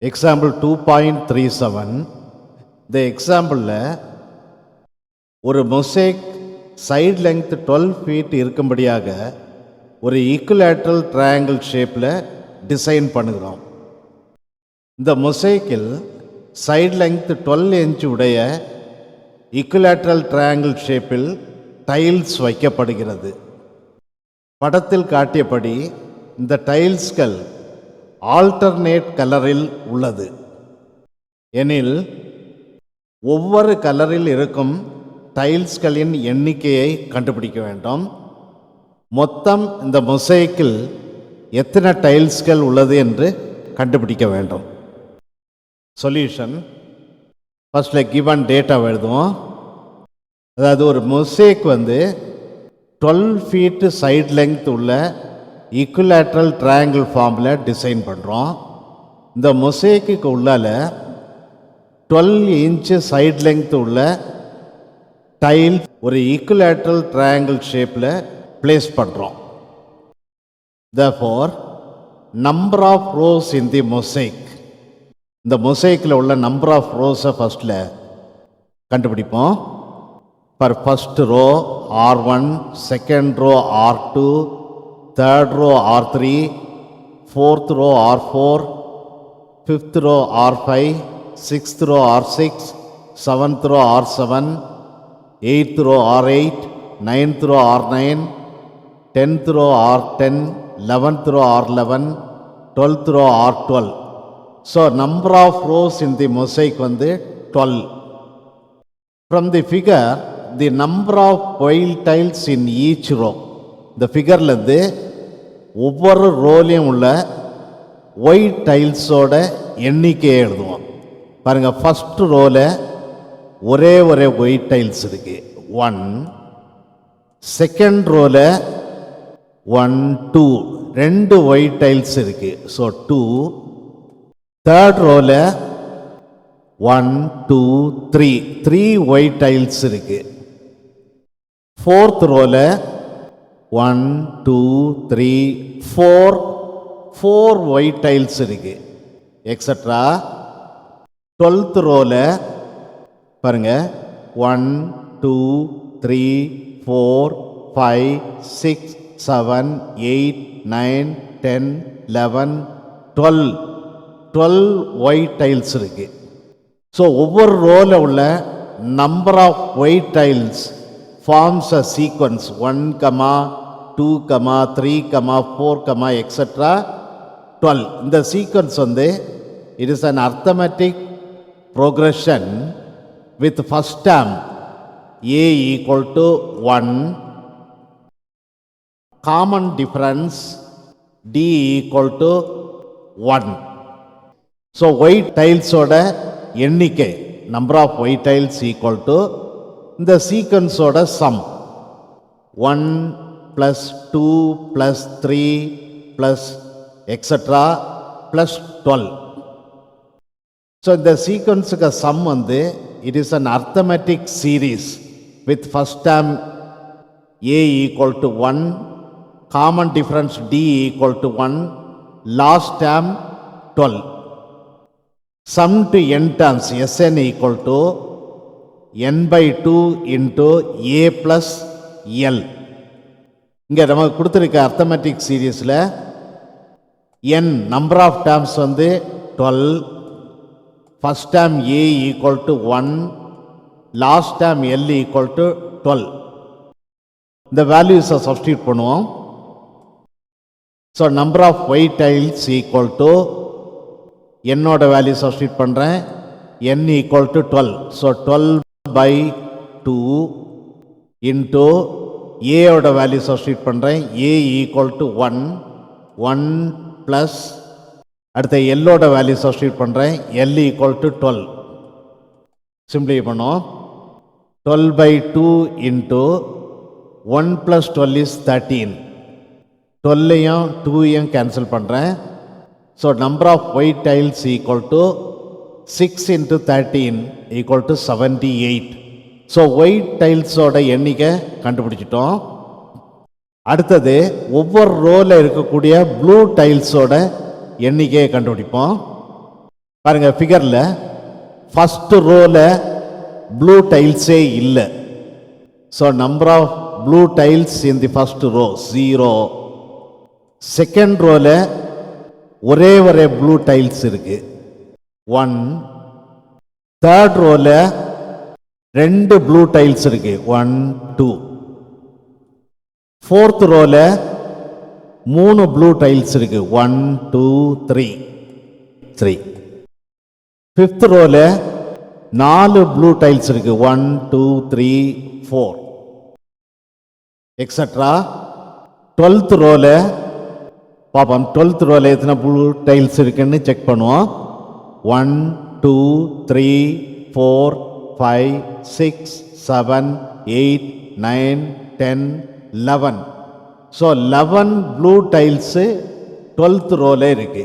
Example 2.37. இந்த எக்ஸாம்பிளில் ஒரு mosaic side length 12 feet இருக்கும்படியாக ஒரு ஈக்குலேட்ரல் ட்ரையாங்கிள் ஷேப்பில் டிசைன் பண்ணுகிறோம். இந்த மொசைக்கில் சைடு லெங்த் 12 inch உடைய ஈக்குலேட்ரல் ட்ரையாங்கிள் ஷேப்பில் டைல்ஸ் வைக்கப்படுகிறது. படத்தில் காட்டியபடி இந்த டைல்ஸ்கள் ஆல்டர்னேட் கலரில் உள்ளது. எனில் ஒவ்வொரு கலரில் இருக்கும் டைல்ஸ்களின் எண்ணிக்கையை கண்டுபிடிக்க வேண்டும். மொத்தம் இந்த மொசைக்கில் எத்தனை டைல்ஸ்கள் உள்ளது என்று கண்டுபிடிக்க வேண்டும். சொல்யூஷன் ஃபர்ஸ்ட்ல கிவன் டேட்டா எழுதுவோம். அதாவது ஒரு மொசைக் 12 feet சைடு லெங்த் உள்ள ஈக்குலேட்ரல் ட்ரையாங்கிள் ஃபார்மில் டிசைன் பண்ணுறோம். இந்த மொசைக்கு உள்ளால 12 inch சைடு லெங்த் உள்ள டைல் ஒரு ஈக்குலேட்ரல் ட்ரையாங்கிள் ஷேப்பில் பிளேஸ் பண்ணுறோம். therefore number of rows in the mosaic, இந்த மொசைக்கில் உள்ள நம்பர் ஆஃப் ரோஸை ஃபஸ்ட்டில் கண்டுபிடிப்போம். for first row R1, second row R2, third row R3, fourth row R4, fifth row R5, sixth row R6, seventh row R7, eighth row R8, ninth row R9, 10th row R10, 11th row R11, 12th row R12. So number of rows in the mosaic 12. From the figure, the number of white tiles in each row, இந்த ஃபிகர்லேருந்து ஒவ்வொரு ரோலையும் உள்ள white டைல்ஸோட எண்ணிக்கையை எழுதுவோம். பாருங்கள், first ரோவில் ஒரே white tiles இருக்கு 1. Second ரோவில் 1, 2 2 white tiles இருக்கு, so 2. Third ரோவில் 1, 2, 3 white tiles இருக்கு. ஃபோர்த் ரோவில் 1, 2, 3, 4 ஒயிட் டைல்ஸ் இருக்கு, எக்ஸட்ரா. 12th ரோவில் பாருங்க 1, 2, 3, 4, 5, 6, 7, 8, 9, 10, 11, 12 ஒயிட் டைல்ஸ் இருக்கு. ஸோ ஒவ்வொரு ரோவில் உள்ள number of white tiles forms a sequence 1, 2, 3, 4, etc. 12. இந்த sequence it is an arithmetic progression with first term a equal to 1, common difference d equal to 1. So white tiles ஓட எண்ணிக்கை number of white tiles equal to இந்த சீக்வன்ஸோட some 1 + 2 + 3 + extra +12. So இந்த சீக்வன்ஸுக்கு sum it is an arithmetic series with first term a equal to 1, common difference d equal to 1, last term 12. Sum to n terms Sn equal to n/2 into a plus l. இங்கே நமக்கு கொடுத்துருக்க arithmetic சீரீஸில் n number of terms 12, first term a equal to 1, last term l equal to 12. இந்த வேல்யூஸை substitute பண்ணுவோம். So number of white tiles equal to என்னோட value substitute பண்ணுறேன், n equal to 12. So 12/2 into a ஓட value substitute பண்ணுறேன், a equal to 1 plus அடுத்த l ஓட value substitute பண்ணுறேன், l equal to 12. சிம்பிளை பண்ணோம். 12/2 into 1 plus 12 is 13. 12ஐயும் 2ஐயும் கேன்சல் பண்ணுறேன். So number of white tiles equal to 6 into 13 equal to 78. So white டைல்ஸோட எண்ணிக்கை கண்டுபிடிச்சிட்டோம். அடுத்தது ஒவ்வொரு ரோவில் இருக்கக்கூடிய ப்ளூ டைல்ஸோட எண்ணிக்கையை கண்டுபிடிப்போம். பாருங்க ஃபிகர்ல ஃபர்ஸ்ட் ரோல ப்ளூ டைல்ஸே இல்லை. So number of blue tiles in the first row 0. Second ரோல ஒரே ப்ளூ டைல்ஸ் இருக்கு 1. தேர்ட் ரோல 2 ப்ளூ டைல்ஸ் இருக்கு 1 2. ஃபோர்த் ரோல 3 ப்ளூ டைல்ஸ் இருக்கு 1 2 3 3. ஃபிஃப்த் ரோல 4 ப்ளூ டைல்ஸ் இருக்கு 1 2 3 4 எக்ஸெட்ரா. 12th ரோல பாப்போம், 12th ரோல எத்தனை ப்ளூ டைல்ஸ் இருக்குன்னு செக் பண்ணுவோம். 1 2 3 4 5 6 7 8 9 10 11. ஸோ 11 ப்ளூ டைல்ஸு 12th ரோல இருக்கு.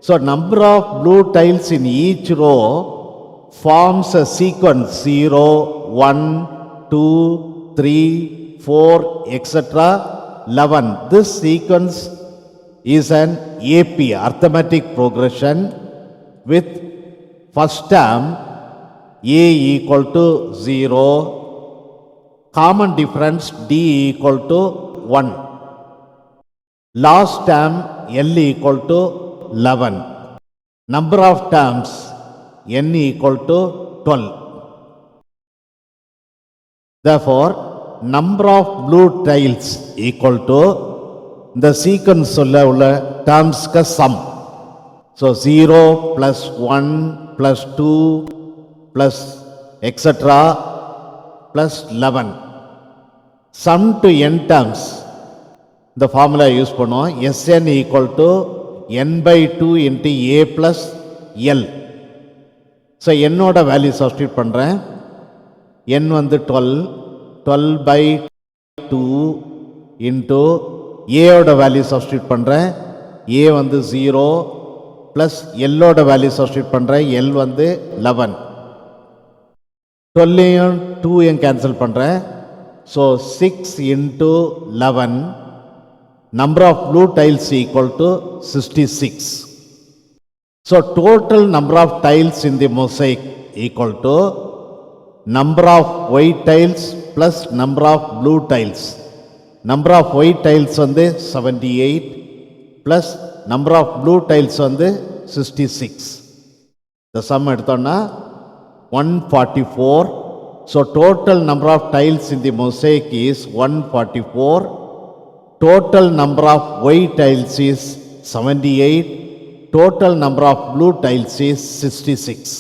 So number of blue tiles in each row forms a sequence 0 1 2 3 4 etc. 11. This sequence is an AP, arithmetic progression, with first term A equal to 0, common difference D equal to 1, last term L equal to 11, number of terms N equal to 12. Therefore, number of blue tiles equal to the sequence உள்ள terms ka sum. So 0 plus 1 plus 2 plus etc. plus 11. Sum to n terms. The formula use பண்ணுவோம். Sn equal to n by 2 into a plus l. So என்னோட value substitute பண்ணுறேன். n வந்து 12 by 2 into ஏயோட value substitute பண்ணுறேன். A வந்து 0 plus எல்லோட value substitute பண்ணுறேன். L வந்து 11. 12ஐயும் 2ஐயும் கேன்சல் பண்ணுறேன். So 6 into 11, number of blue tiles equal to 66. So total number of tiles in the mosaic equal to number of white tiles plus number of blue tiles. Number of white tiles வந்து 78 plus number of blue tiles வந்து 66. The sum எடுத்தோம்னா 144. So total number of tiles in the mosaic is 144. Total number of white tiles is 78. Total number of blue tiles is 66.